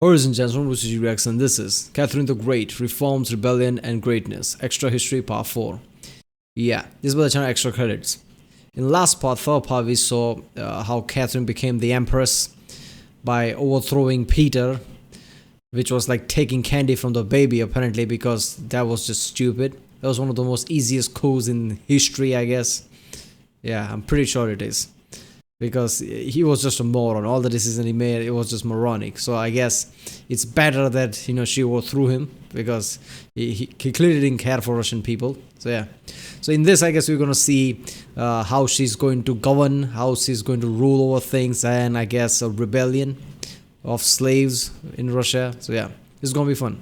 Origin Gems from Lucy Reaction. This is Catherine the Great, Reforms, Rebellion, and Greatness. Extra History Part 4. Yeah, this was the channel extra credits. In the last part, third part, we saw how Catherine became the Empress by overthrowing Peter, which was like taking candy from the baby apparently, because that was just stupid. That was one of the most easiest coups in history, I guess. Yeah, I'm pretty sure it is. Because he was just a moron. All the decisions he made, it was just moronic. So I guess it's better that she overthrew him, because he clearly didn't care for Russian people. So yeah. So in this, I guess we're gonna see how she's going to govern, how she's going to rule over things, and I guess a rebellion of slaves in Russia. So yeah, it's gonna be fun.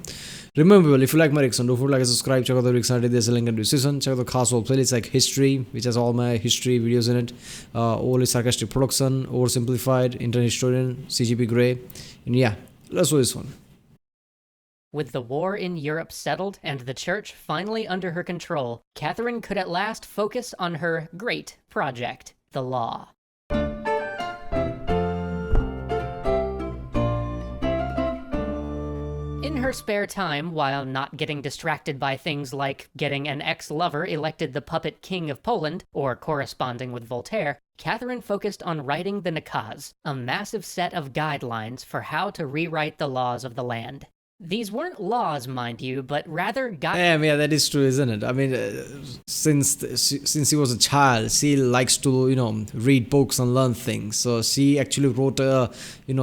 Remember, if you like my reaction, don't forget to like and subscribe. Check out the reaction. There's a link in the description. Check out the cast whole playlist like history, which has all my history videos in it. Overly sarcastic production, oversimplified, internet historian, CGP Grey, and yeah, let's do this one. With the war in Europe settled and the church finally under her control, Catherine could at last focus on her great project, the law. In her spare time, while not getting distracted by things like getting an ex-lover elected the puppet king of Poland, or corresponding with Voltaire, Catherine focused on writing the Nakaz, a massive set of guidelines for how to rewrite the laws of the land. These weren't laws, mind you, but rather Yeah, that is true, isn't it? I mean, since he was a child, she likes to read books and learn things. So she actually wrote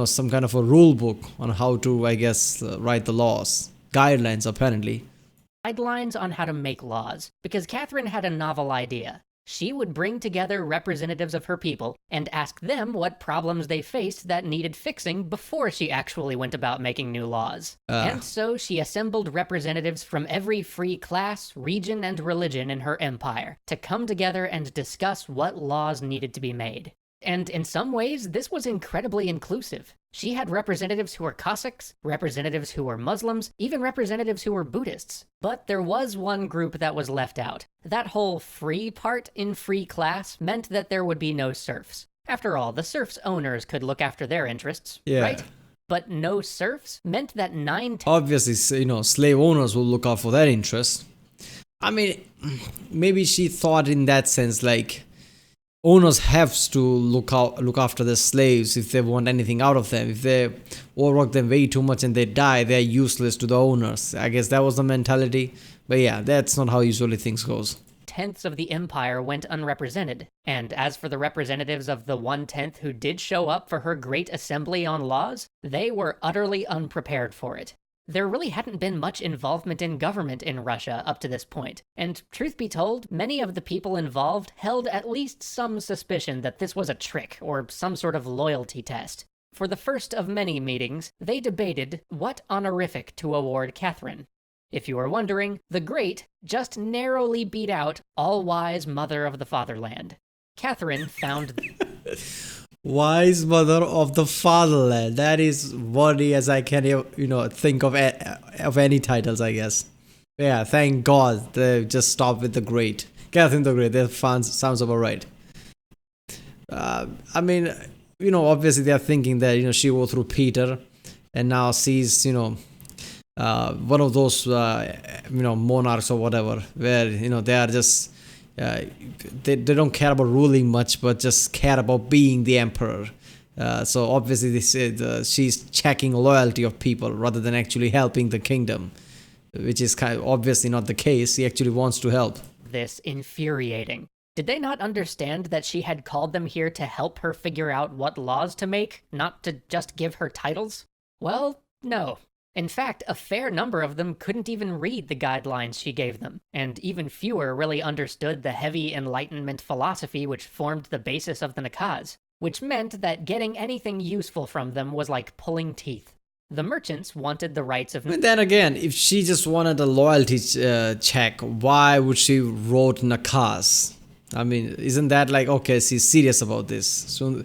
some kind of a rule book on how to, I guess, write the laws, guidelines apparently. Guidelines on how to make laws, because Catherine had a novel idea. She would bring together representatives of her people and ask them what problems they faced that needed fixing before she actually went about making new laws. And so she assembled representatives from every free class, region, and religion in her empire to come together and discuss what laws needed to be made. And in some ways, this was incredibly inclusive. She had representatives who were Cossacks, representatives who were Muslims, even representatives who were Buddhists. But there was one group that was left out. That whole free part in free class meant that there would be no serfs. After all, the serfs' owners could look after their interests, right? But no serfs meant that obviously, slave owners will look out for their interests. I mean, maybe she thought in that sense, like, owners have to look after the slaves if they want anything out of them. If they overwork them way too much and they die, they're useless to the owners. I guess that was the mentality. But yeah, that's not how usually things goes. 1/10 of the empire went unrepresented. And as for the representatives of the 1/10 who did show up for her great assembly on laws, they were utterly unprepared for it. There really hadn't been much involvement in government in Russia up to this point, and truth be told, many of the people involved held at least some suspicion that this was a trick or some sort of loyalty test. For the first of many meetings, they debated what honorific to award Catherine. If you are wondering, the Great just narrowly beat out All-Wise Mother of the Fatherland. Catherine found... Wise Mother of the Fatherland. That is worthy as I can, think of any titles, I guess. Yeah, thank God they just stopped with the Great. Catherine the Great. That sounds about right. I mean, obviously they are thinking that she overthrew Peter, and now she's one of those monarchs or whatever, where they are just. They don't care about ruling much, but just care about being the emperor. So obviously they said she's checking loyalty of people rather than actually helping the kingdom, which is obviously not the case. He actually wants to help. This infuriating. Did they not understand that she had called them here to help her figure out what laws to make, not to just give her titles? Well, no. In fact, a fair number of them couldn't even read the guidelines she gave them, and even fewer really understood the heavy Enlightenment philosophy which formed the basis of the Nakaz, which meant that getting anything useful from them was like pulling teeth. The merchants wanted the rights of... But then again, if she just wanted a loyalty check, why would she wrote Nakaz? I mean, isn't that like, okay, she's serious about this? So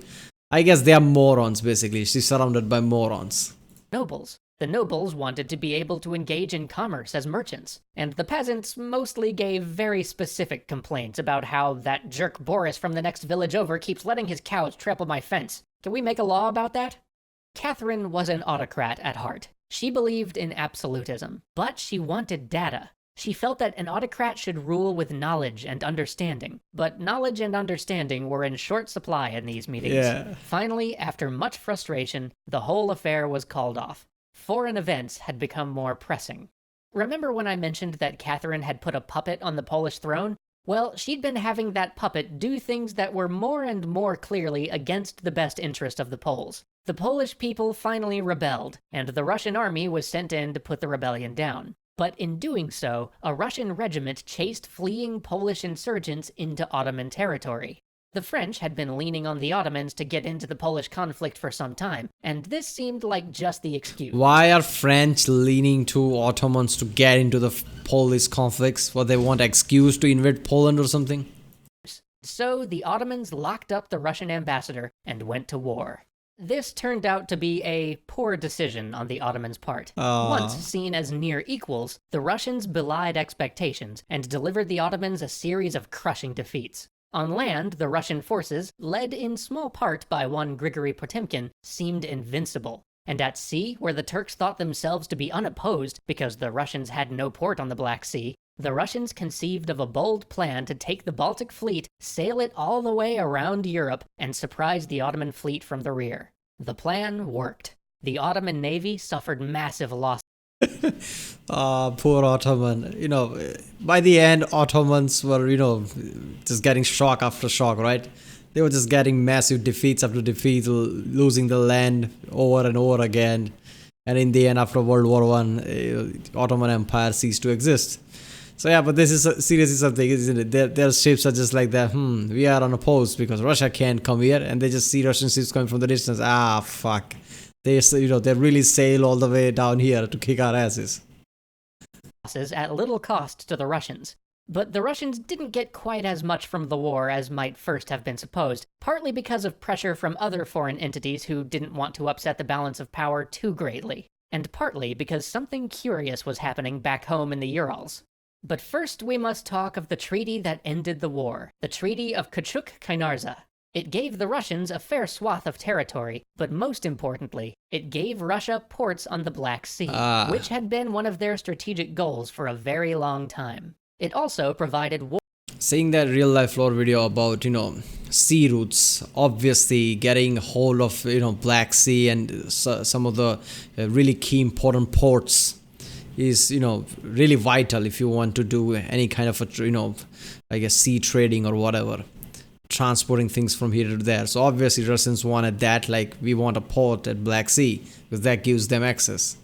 I guess they are morons, basically. She's surrounded by morons. Nobles. The nobles wanted to be able to engage in commerce as merchants, and the peasants mostly gave very specific complaints about how that jerk Boris from the next village over keeps letting his cows trample my fence. Can we make a law about that? Catherine was an autocrat at heart. She believed in absolutism, but she wanted data. She felt that an autocrat should rule with knowledge and understanding, but knowledge and understanding were in short supply in these meetings. Yeah. Finally, after much frustration, the whole affair was called off. Foreign events had become more pressing. Remember when I mentioned that Catherine had put a puppet on the Polish throne? Well, she'd been having that puppet do things that were more and more clearly against the best interest of the Poles. The Polish people finally rebelled, and the Russian army was sent in to put the rebellion down. But in doing so, a Russian regiment chased fleeing Polish insurgents into Ottoman territory. The French had been leaning on the Ottomans to get into the Polish conflict for some time, and this seemed like just the excuse. Why are French leaning to Ottomans to get into the Polish conflicts? What, they want excuse to invade Poland or something? So the Ottomans locked up the Russian ambassador and went to war. This turned out to be a poor decision on the Ottomans' part. Once seen as near equals, the Russians belied expectations and delivered the Ottomans a series of crushing defeats. On land, the Russian forces, led in small part by one Grigory Potemkin, seemed invincible. And at sea, where the Turks thought themselves to be unopposed because the Russians had no port on the Black Sea, the Russians conceived of a bold plan to take the Baltic fleet, sail it all the way around Europe, and surprise the Ottoman fleet from the rear. The plan worked. The Ottoman navy suffered massive losses. Poor Ottoman. By the end, Ottomans were, just getting shock after shock, right? They were just getting massive defeats after defeats, losing the land over and over again. And in the end, after World War I, Ottoman Empire ceased to exist. So yeah, but this is seriously something, isn't it? Their ships are just like that, we are unopposed because Russia can't come here, and they just see Russian ships coming from the distance. Fuck. They really sail all the way down here to kick our asses. At little cost to the Russians. But the Russians didn't get quite as much from the war as might first have been supposed, partly because of pressure from other foreign entities who didn't want to upset the balance of power too greatly, and partly because something curious was happening back home in the Urals. But first we must talk of the treaty that ended the war, the Treaty of Kachuk-Kainarza. It gave the Russians a fair swath of territory, but most importantly, it gave Russia ports on the Black Sea, which had been one of their strategic goals for a very long time. It also provided war. Seeing that real-life lore video about, sea routes, obviously getting hold of, Black Sea and some of the really key important ports is, really vital if you want to do any kind of a, sea trading or whatever. Transporting things from here to there. So obviously Russians wanted that, like, we want a port at Black Sea because that gives them access.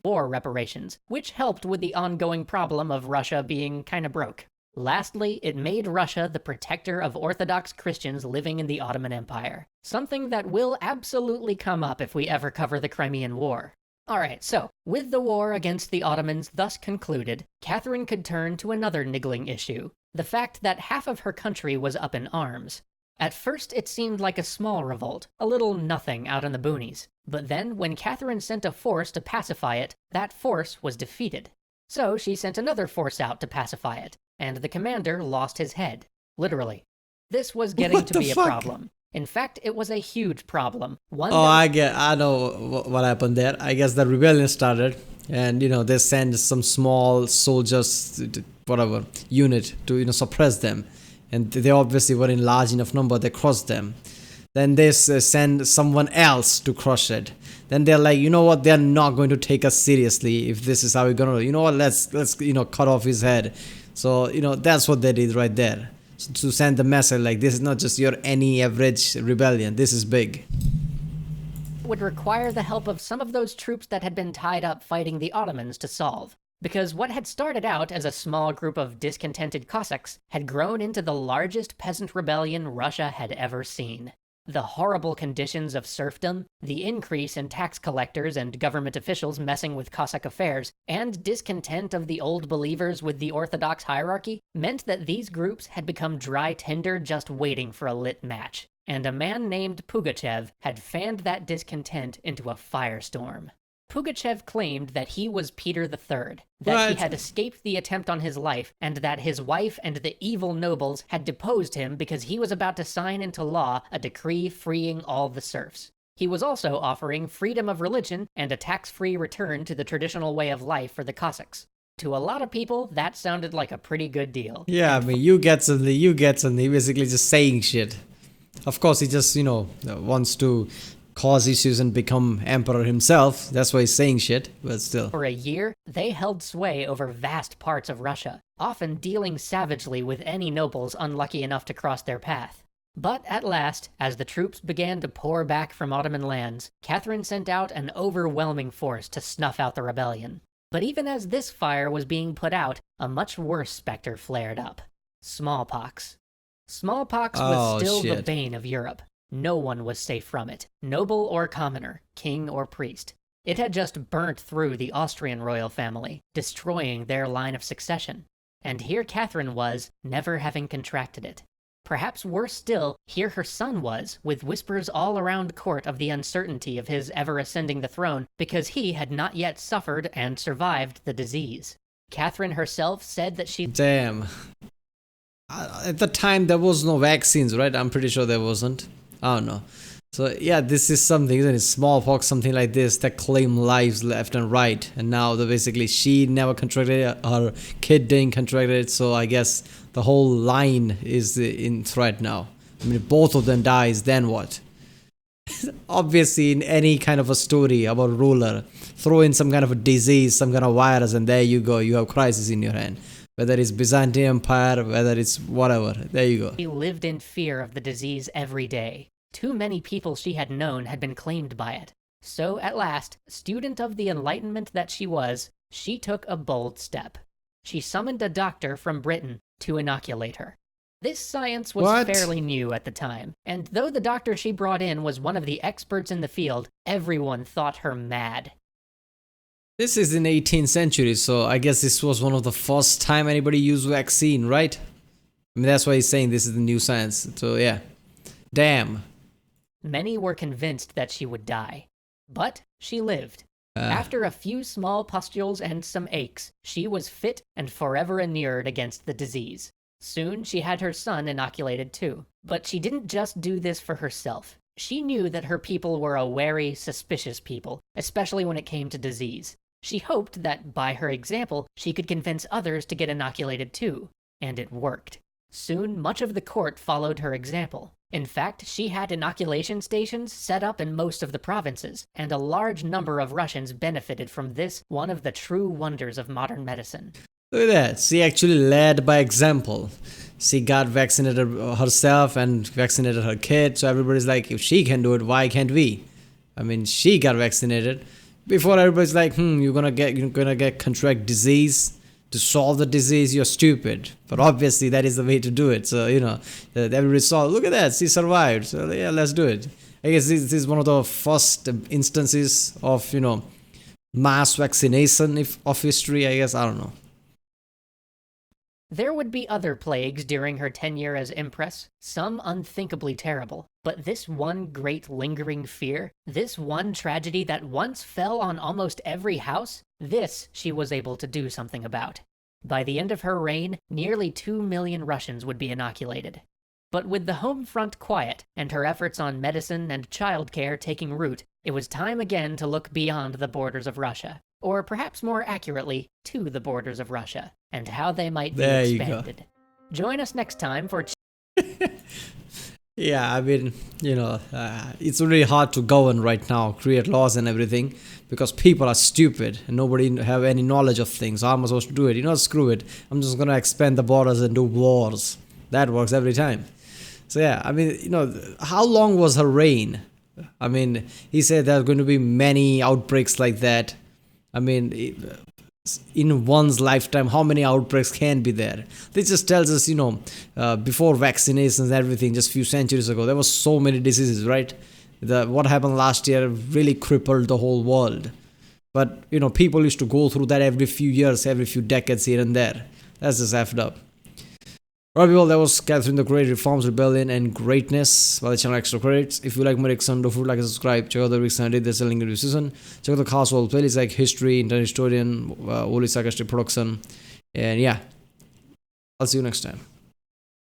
War reparations, which helped with the ongoing problem of Russia being kinda broke. Lastly, it made Russia the protector of Orthodox Christians living in the Ottoman Empire, something that will absolutely come up if we ever cover the Crimean War. Alright, so, with the war against the Ottomans thus concluded, Catherine could turn to another niggling issue, the fact that half of her country was up in arms. At first it seemed like a small revolt, a little nothing out in the boonies, but then when Catherine sent a force to pacify it, that force was defeated. So she sent another force out to pacify it, and the commander lost his head. Literally. This was getting to be a problem. In fact, it was a huge problem. I know what happened there. I guess the rebellion started, and they sent some small soldiers, whatever unit to suppress them, and they obviously were in large enough number. They crushed them. Then they send someone else to crush it. Then they're like, you know what? They're not going to take us seriously if this is how we're gonna. You know what? Let's cut off his head. So that's what they did right there. So, to send the message like this is not just any average rebellion. This is big. Would require the help of some of those troops that had been tied up fighting the Ottomans to solve. Because what had started out as a small group of discontented Cossacks had grown into the largest peasant rebellion Russia had ever seen. The horrible conditions of serfdom, the increase in tax collectors and government officials messing with Cossack affairs, and discontent of the old believers with the Orthodox hierarchy meant that these groups had become dry tinder just waiting for a lit match. And a man named Pugachev had fanned that discontent into a firestorm. Pugachev claimed that he was Peter III, that he had escaped the attempt on his life, and that his wife and the evil nobles had deposed him because he was about to sign into law a decree freeing all the serfs. He was also offering freedom of religion and a tax-free return to the traditional way of life for the Cossacks. To a lot of people, that sounded like a pretty good deal. Yeah, I mean, you get something, basically just saying shit. Of course, he just, wants to cause issues and become emperor himself. That's why he's saying shit, but still. For a year, they held sway over vast parts of Russia, often dealing savagely with any nobles unlucky enough to cross their path. But at last, as the troops began to pour back from Ottoman lands, Catherine sent out an overwhelming force to snuff out the rebellion. But even as this fire was being put out, a much worse specter flared up. Smallpox. Smallpox was still the bane of Europe. No one was safe from it, noble or commoner, king or priest. It had just burnt through the Austrian royal family, destroying their line of succession. And here Catherine was, never having contracted it. Perhaps worse still, here her son was, with whispers all around court of the uncertainty of his ever ascending the throne, because he had not yet suffered and survived the disease. Catherine herself said that she... Damn. At the time, there was no vaccines, right? I'm pretty sure there wasn't. I don't know. So yeah, this is something, isn't it? Smallpox, something like this, that claim lives left and right. And now basically she never contracted it, her kid didn't contract it, so I guess the whole line is in threat now. I mean, if both of them dies, then what? Obviously, in any kind of a story about a ruler, throw in some kind of a disease, some kind of virus, and there you go, you have crisis in your hand. Whether it's Byzantine Empire, whether it's whatever, there you go. She lived in fear of the disease every day. Too many people she had known had been claimed by it. So at last, student of the Enlightenment that she was, she took a bold step. She summoned a doctor from Britain to inoculate her. This science was fairly new at the time, and though the doctor she brought in was one of the experts in the field, everyone thought her mad. This is in 18th century, so I guess this was one of the first time anybody used vaccine, right? I mean, that's why he's saying this is the new science. So yeah, damn. Many were convinced that she would die, but she lived. After a few small pustules and some aches, she was fit and forever inured against the disease. Soon she had her son inoculated too. But she didn't just do this for herself. She knew that her people were a wary, suspicious people, especially when it came to disease. She hoped that by her example, she could convince others to get inoculated too. And it worked. Soon, much of the court followed her example. In fact, she had inoculation stations set up in most of the provinces, and a large number of Russians benefited from this, one of the true wonders of modern medicine. Look at that. She actually led by example. She got vaccinated herself and vaccinated her kid, so everybody's like, if she can do it, why can't we? I mean, she got vaccinated. Before everybody's like, you're gonna get contract disease. To solve the disease, you're stupid. But obviously, that is the way to do it. So, everybody saw, look at that, she survived. So, yeah, let's do it. I guess this is one of the first instances of, mass vaccination of history, I guess. I don't know. There would be other plagues during her tenure as empress, some unthinkably terrible. But this one great lingering fear, this one tragedy that once fell on almost every house, this she was able to do something about. By the end of her reign, nearly 2 million Russians would be inoculated. But with the home front quiet, and her efforts on medicine and childcare taking root, it was time again to look beyond the borders of Russia. Or perhaps more accurately, to the borders of Russia, and how they might be expanded. Join us next time for... Yeah, I mean, it's really hard to govern right now, create laws and everything, because people are stupid and nobody have any knowledge of things. How am I supposed to do it? Screw it. I'm just going to expand the borders and do wars. That works every time. So yeah, I mean, how long was her reign? I mean, he said there are going to be many outbreaks like that. I mean, in one's lifetime, how many outbreaks can be there? This just tells us, before vaccinations and everything, just a few centuries ago, there were so many diseases, right? What happened last year really crippled the whole world. But, people used to go through that every few years, every few decades here and there. That's just effed up. Alright people, that was Catherine the Great, Reforms, Rebellion, and Greatness by the channel Extra Credits. If you like my reaction, don't forget to like and subscribe. Check out the reaction I did, there's a link in the description. Check out the cast wall playlists like History, Internet Historian, Oli Sarkastic Production. And yeah, I'll see you next time.